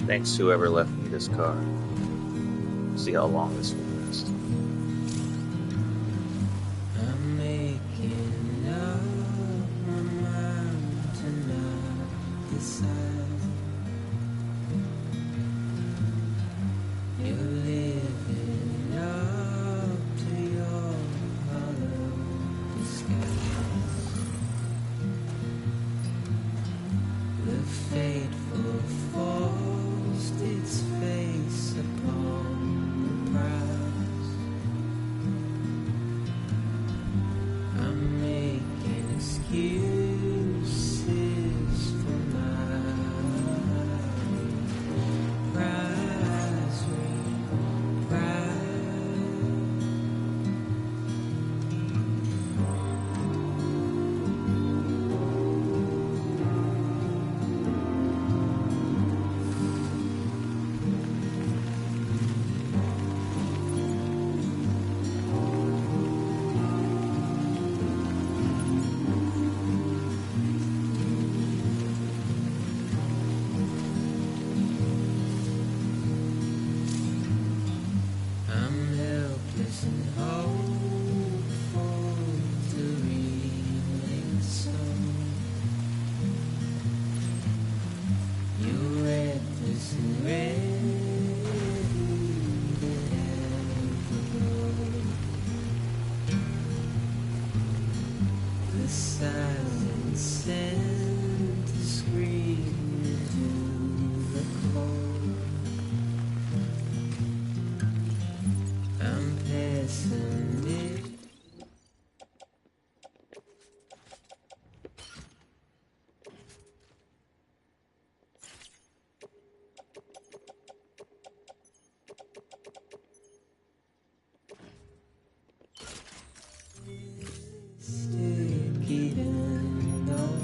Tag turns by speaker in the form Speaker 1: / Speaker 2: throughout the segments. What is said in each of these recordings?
Speaker 1: Thanks to whoever left me this car. See how long this will last.
Speaker 2: I'm making up my mind to not decide. You're living up to your hollow disguise. The fateful forced its face upon the prize. I'm making excuses for my prize reprise. I'm helpless and hopeful to remain so. You're reckless and ready to ever go. The silence sent to scream into the cold. I'm pessimistic. Even though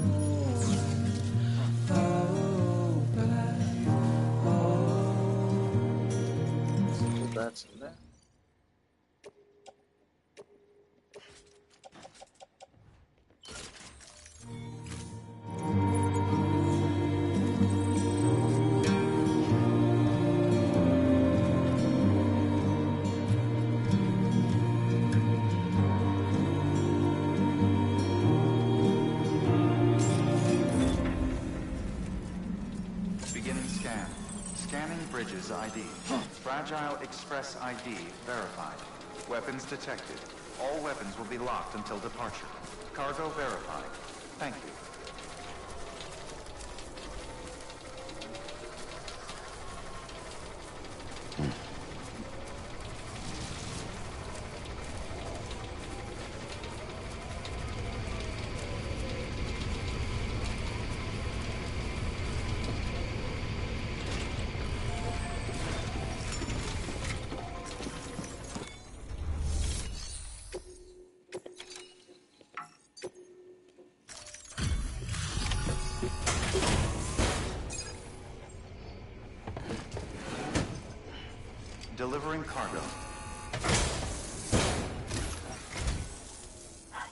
Speaker 2: I hope I hold.
Speaker 1: Simple bats in there.
Speaker 3: Beginning scan. Scanning bridges ID. Fragile Express ID verified. Weapons detected. All weapons will be locked until departure. Cargo verified. Thank you. Delivering cargo.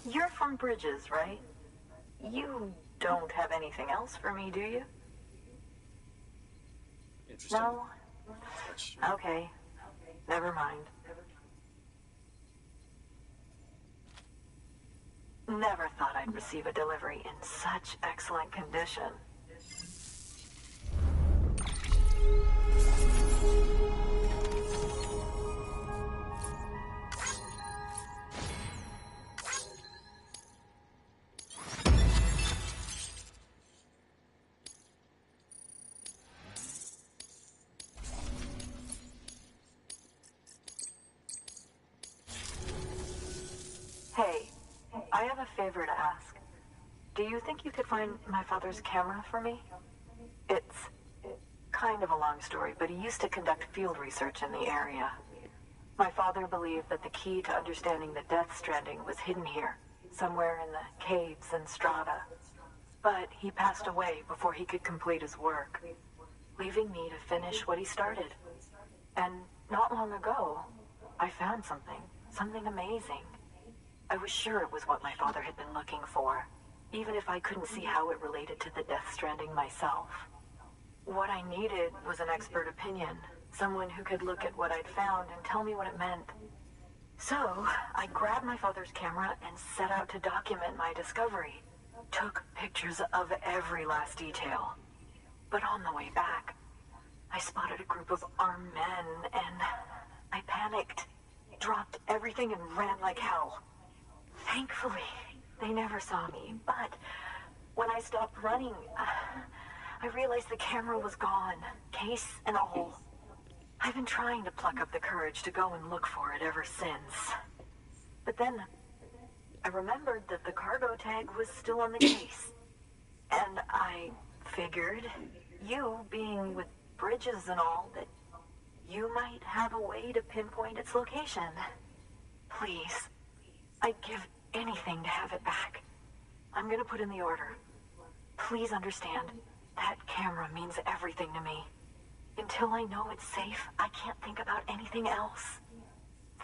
Speaker 4: You're from Bridges, right? You don't have anything else for me, do you?
Speaker 1: Interesting.
Speaker 4: No? Okay. Never mind. Never thought I'd receive a delivery in such excellent condition. Hey, I have a favor to ask. Do you think you could find my father's camera for me? It's kind of a long story, but he used to conduct field research in the area. My father believed that the key to understanding the Death Stranding was hidden here, somewhere in the caves and strata. But he passed away before he could complete his work, leaving me to finish what he started. And not long ago, I found something amazing. I was sure it was what my father had been looking for, even if I couldn't see how it related to the Death Stranding myself. What I needed was an expert opinion. Someone who could look at what I'd found and tell me what it meant. So, I grabbed my father's camera and set out to document my discovery. Took pictures of every last detail. But on the way back, I spotted a group of armed men and I panicked. Dropped everything and ran like hell. Thankfully, they never saw me, but when I stopped running, I realized the camera was gone, case and all. I've been trying to pluck up the courage to go and look for it ever since. But then, I remembered that the cargo tag was still on the case. And I figured, you being with bridges and all, that you might have a way to pinpoint its location. Please, I'd give anything to have it back. I'm gonna put in the order. Please understand, that camera means everything to me. Until I know it's safe, I can't think about anything else.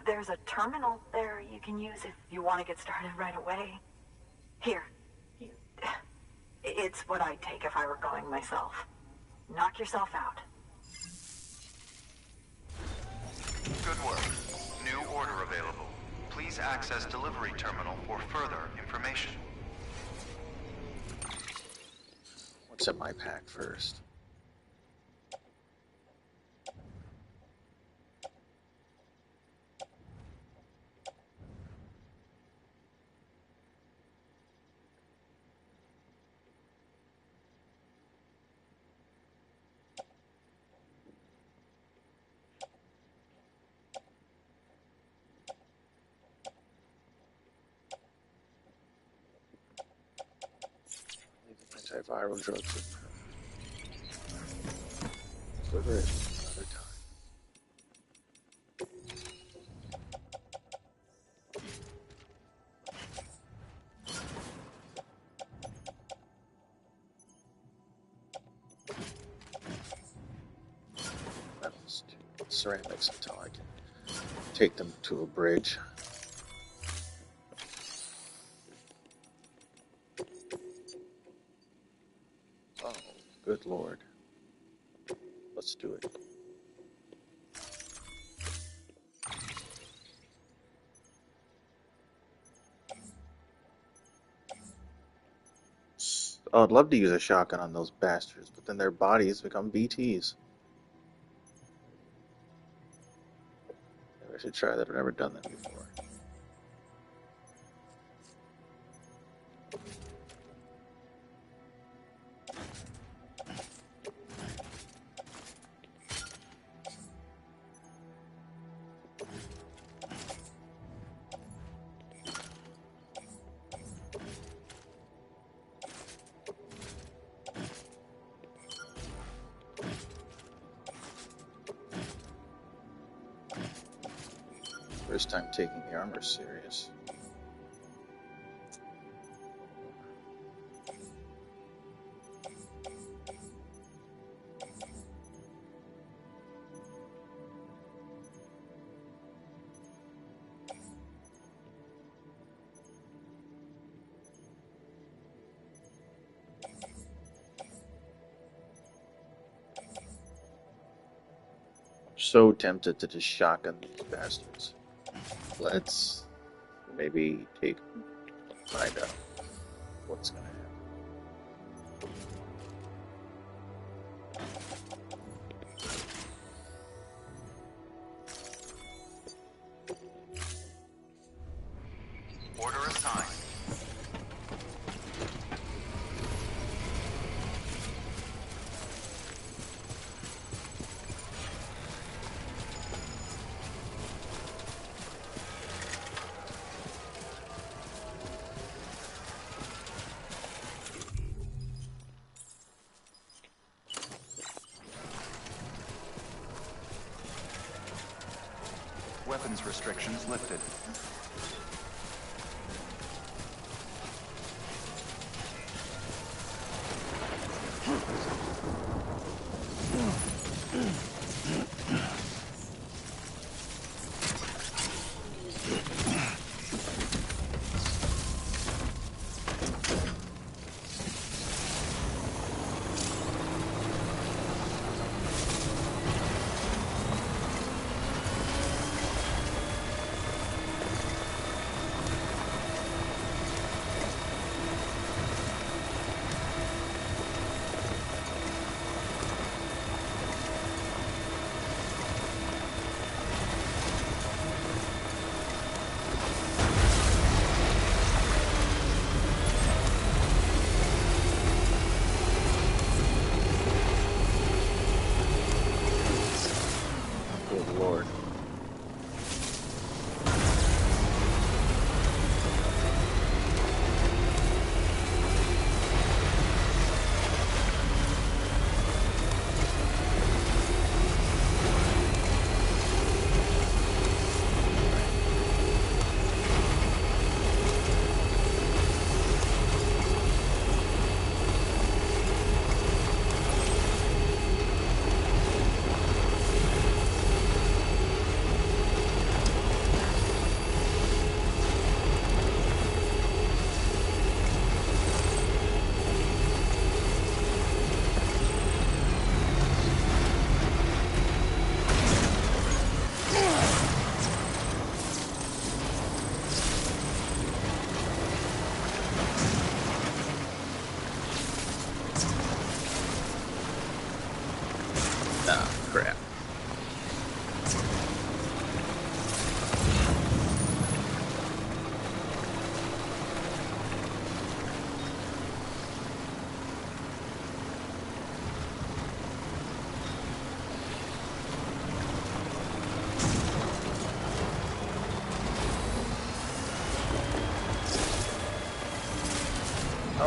Speaker 4: There's a terminal there you can use if you want to get started right away. Here. It's what I'd take if I were going myself. Knock yourself out.
Speaker 3: Good work. New order available. Please access delivery terminal for further information.
Speaker 1: What's in my pack first? Antiviral drugs. Deliver it another time. Metals to ceramics until I can take them to a bridge. Oh, good lord. Let's do it. Oh, I'd love to use a shotgun on those bastards, but then their bodies become BTs. Maybe I should try that. I've never done that before. First time taking the armor serious. So tempted to just shotgun these bastards. Let's maybe find out what's gonna happen.
Speaker 3: Order assigned. Weapons restrictions lifted.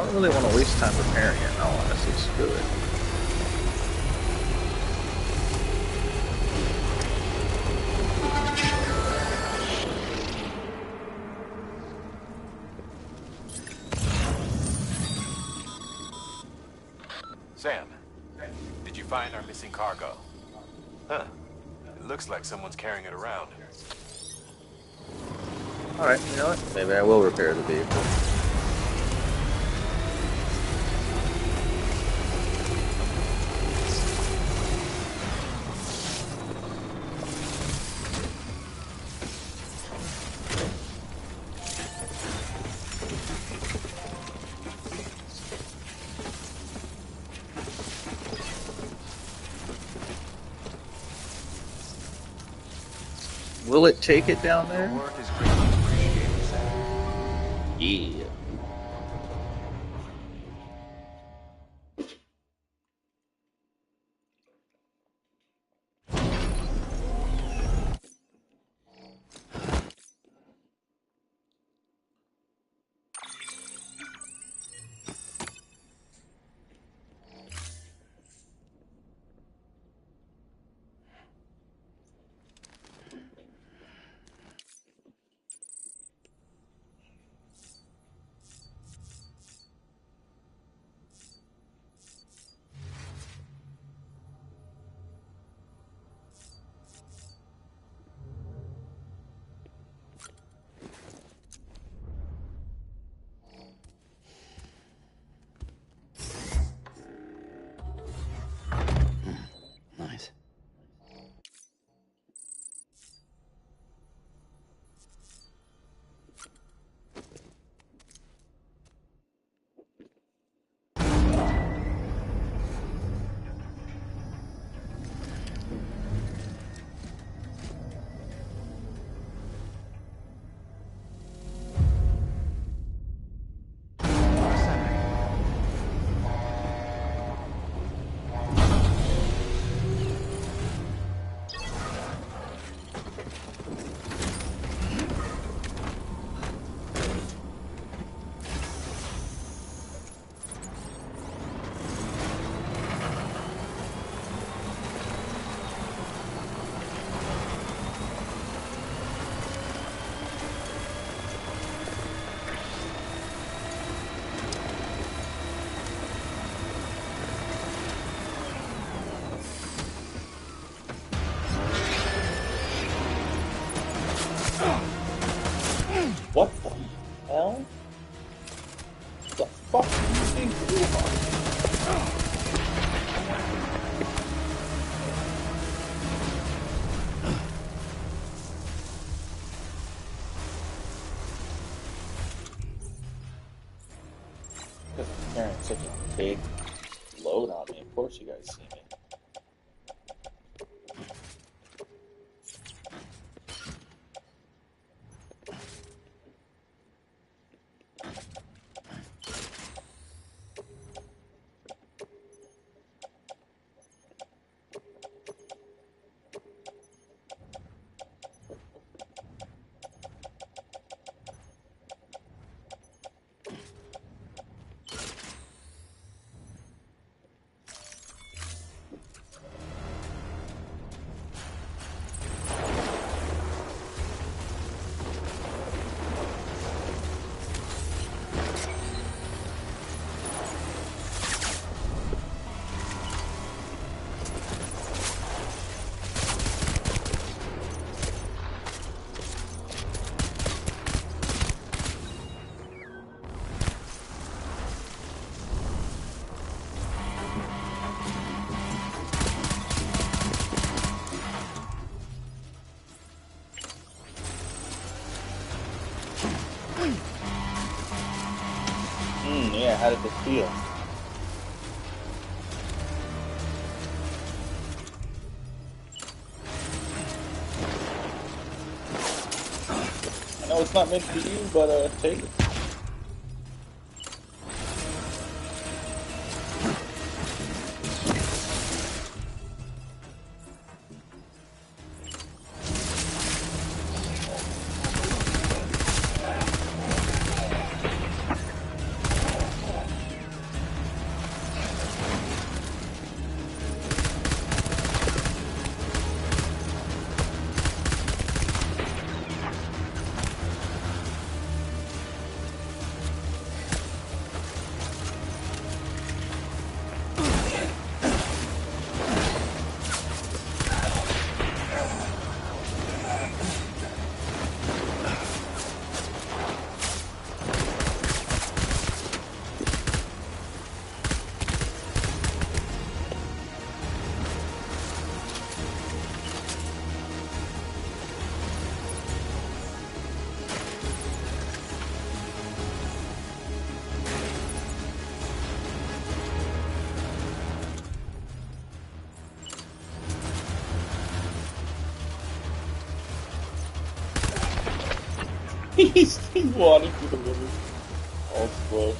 Speaker 1: I don't really want to waste time repairing it. In all honesty, it's good.
Speaker 5: Sam, did you find our missing cargo? Huh. It looks like someone's carrying it around.
Speaker 1: Alright, you know what? Maybe I will repair the vehicle. Will it take it down there?
Speaker 3: Your work is greatly appreciated, Sam.
Speaker 1: Yeah.
Speaker 2: Nice.
Speaker 1: What the hell? The fuck do you think you are? Because I'm carrying such a big load on me. Of course you guys see me. Yeah, how did it feel? I know it's not meant for you, but take it. He's wanting through the river. All slow.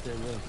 Speaker 2: There, Lou.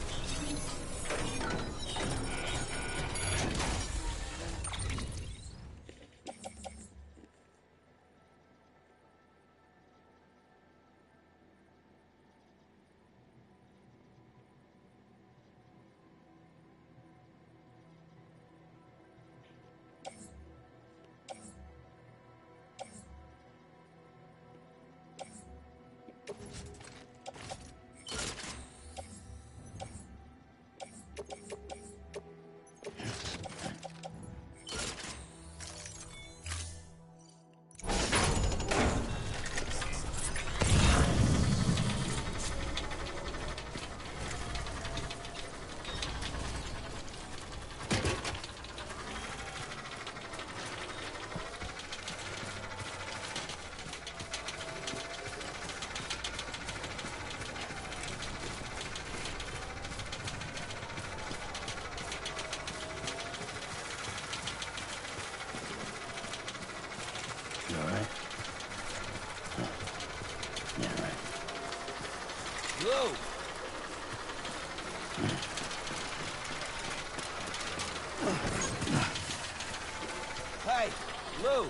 Speaker 2: You all right? Yeah, right.
Speaker 6: Lou! Hey, Lou!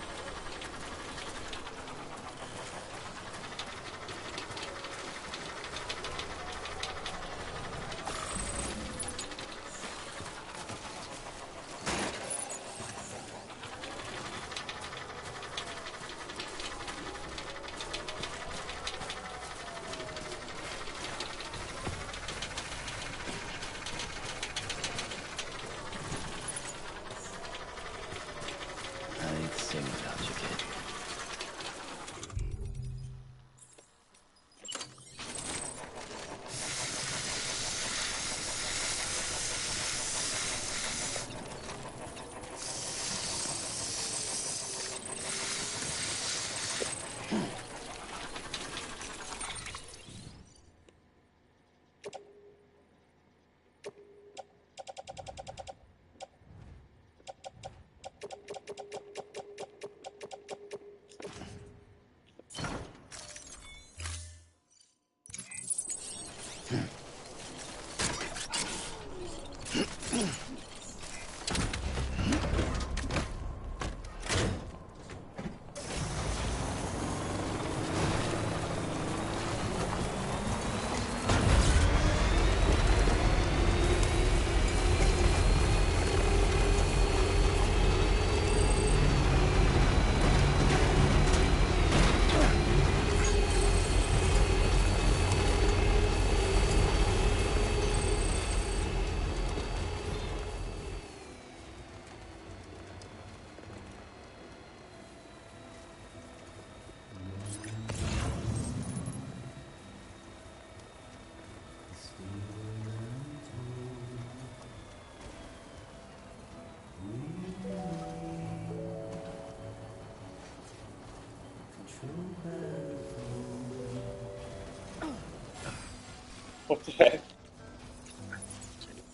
Speaker 1: What the heck?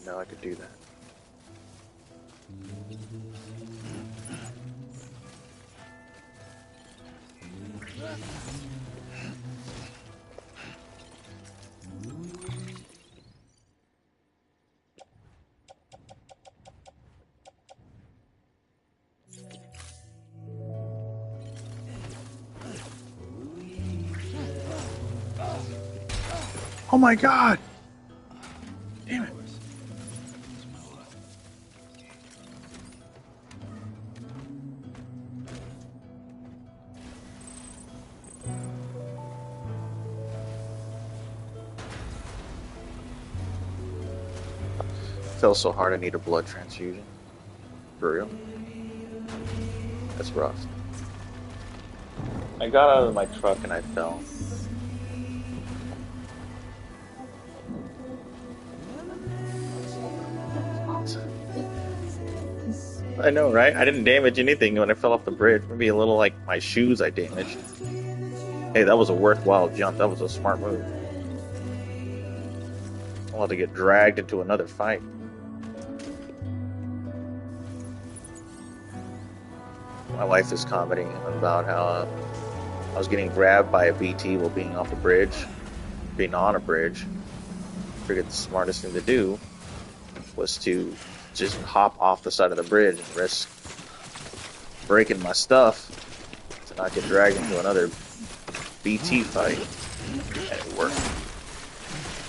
Speaker 7: No, I could do that. Oh my god! Damn it. Fell so hard I need a blood transfusion. For real. That's rough. I got out of my truck and I fell. I know, right? I didn't damage anything when I fell off the bridge. Maybe a little like my shoes I damaged. Hey, that was a worthwhile jump. That was a smart move. I'll have to get dragged into another fight. My wife is commenting about how I was getting grabbed by a BT while being off a bridge, being on a bridge. Figured the smartest thing to do was to just hop off the side of the bridge and risk breaking my stuff to not get dragged into another BT fight. And it worked.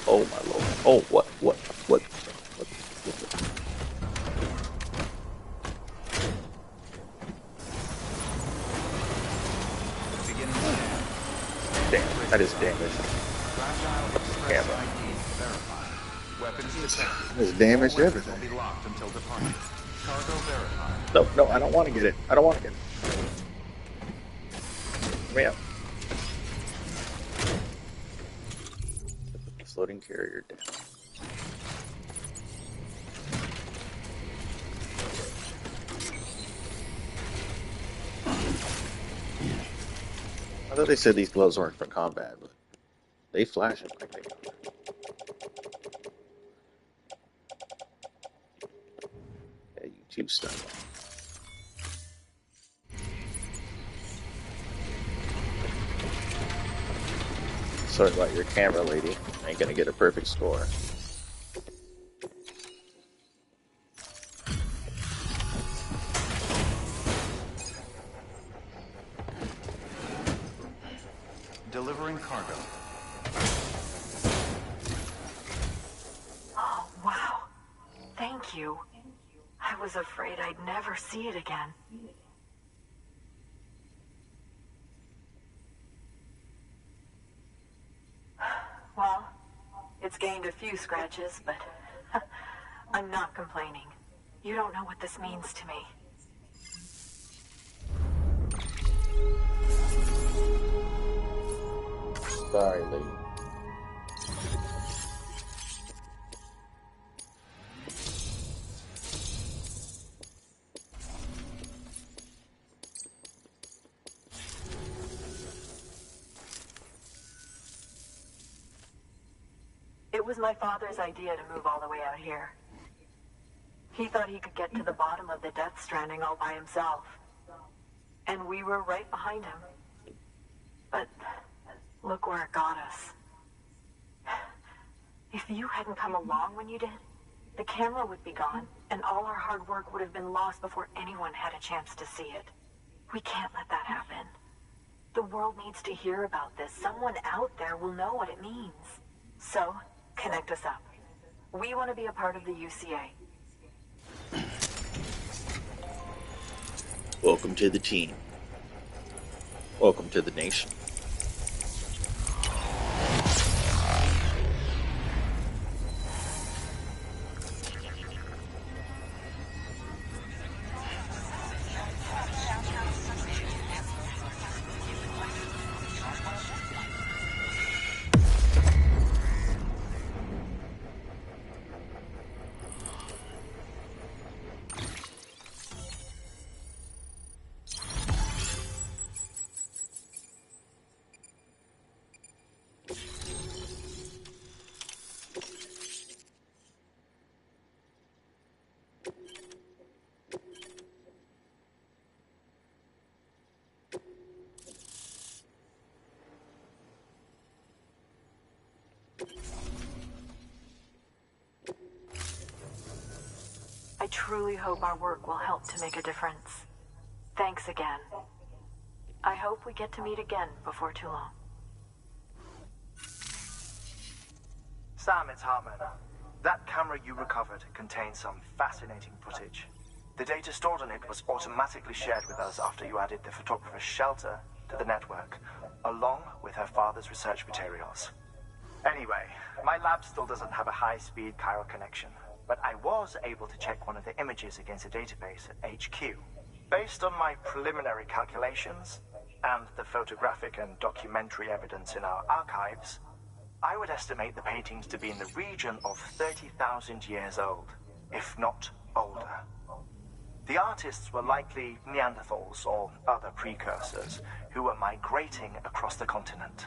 Speaker 7: Oh my lord. Oh, what? Damn, that is damage. Camera. It's damaged everything. No, I don't want to get it. I don't want to get it. Come here. Put the floating carrier down. I thought they said these gloves weren't for combat, but they flash it like they are. Yeah, YouTube stuff. Sorry about your camera, lady. I ain't gonna get a perfect score.
Speaker 3: Delivering cargo.
Speaker 4: Oh, wow. Thank you. I was afraid I'd never see it again. Well, it's gained a few scratches, but I'm not complaining. You don't know what this means to me.
Speaker 7: Sorry, lady.
Speaker 4: It was my father's idea to move all the way out here. He thought he could get to the bottom of the Death Stranding all by himself. And we were right behind him. But look where it got us. If you hadn't come along when you did, the camera would be gone, and all our hard work would have been lost before anyone had a chance to see it. We can't let that happen. The world needs to hear about this. Someone out there will know what it means. So, connect us up. We want to be a part of the UCA.
Speaker 7: Welcome to the team. Welcome to the nation.
Speaker 4: I truly hope our work will help to make a difference. Thanks again. I hope we get to meet again before too long.
Speaker 8: Sam, it's Hartman. That camera you recovered contains some fascinating footage. The data stored on it was automatically shared with us after you added the photographer's shelter to the network, along with her father's research materials. Anyway, my lab still doesn't have a high-speed chiral connection, but I was able to check one of the images against a database at HQ. Based on my preliminary calculations, and the photographic and documentary evidence in our archives, I would estimate the paintings to be in the region of 30,000 years old, if not older. The artists were likely Neanderthals or other precursors who were migrating across the continent.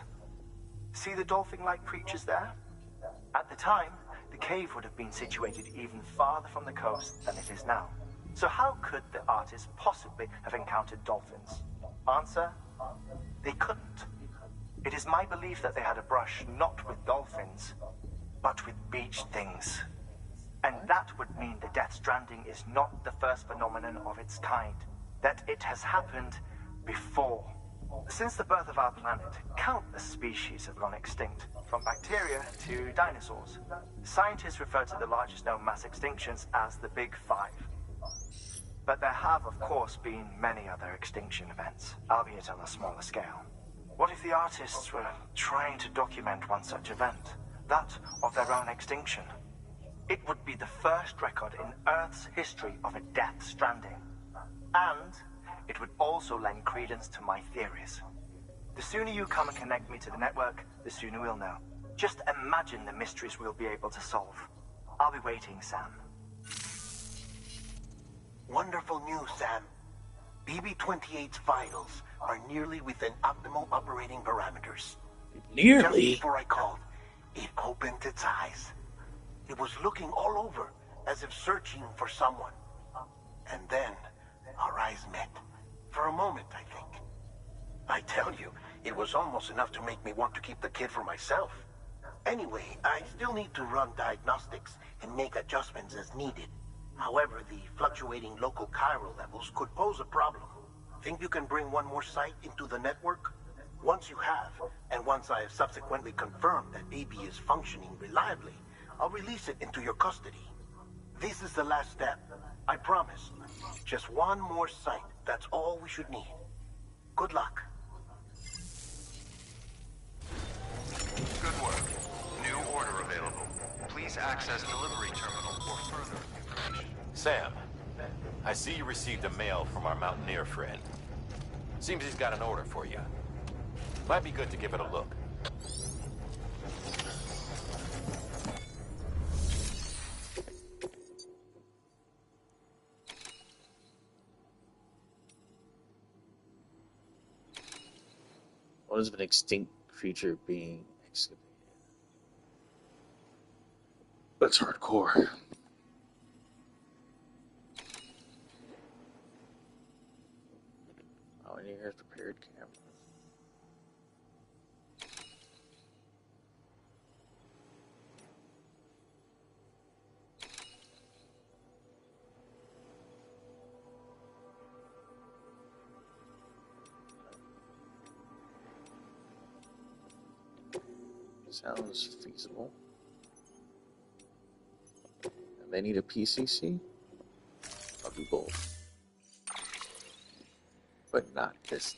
Speaker 8: See the dolphin-like creatures there? At the time, the cave would have been situated even farther from the coast than it is now. So how could the artists possibly have encountered dolphins? Answer: they couldn't. It is my belief that they had a brush not with dolphins, but with beach things. And that would mean the Death Stranding is not the first phenomenon of its kind, that it has happened before. Since the birth of our planet, countless species have gone extinct, from bacteria to dinosaurs. Scientists refer to the largest known mass extinctions as the Big Five. But there have, of course, been many other extinction events, albeit on a smaller scale. What if the artists were trying to document one such event, that of their own extinction? It would be the first record in Earth's history of a Death Stranding. And it would also lend credence to my theories. The sooner you come and connect me to the network, the sooner we'll know. Just imagine the mysteries we'll be able to solve. I'll be waiting, Sam.
Speaker 9: Wonderful news, Sam. BB-28's vitals are nearly within optimal operating parameters. Just
Speaker 1: Nearly.
Speaker 9: before I called, it opened its eyes. It was looking all over, as if searching for someone. And then, our eyes met. For a moment, I think. I tell you, it was almost enough to make me want to keep the kid for myself. Anyway, I still need to run diagnostics and make adjustments as needed. However, the fluctuating local chiral levels could pose a problem. Think you can bring one more site into the network? Once you have, and once I have subsequently confirmed that AB is functioning reliably, I'll release it into your custody. This is the last step. I promise. Just one more site. That's all we should need. Good luck.
Speaker 3: Good work. New order available. Please access delivery terminal for further information.
Speaker 5: Sam, I see you received a mail from our mountaineer friend. Seems he's got an order for you. Might be good to give it a look.
Speaker 7: What is an extinct creature being excavated? That's hardcore. Oh, and here's prepared cameras. Sounds feasible. And they need a PCC? I'll do both. But not this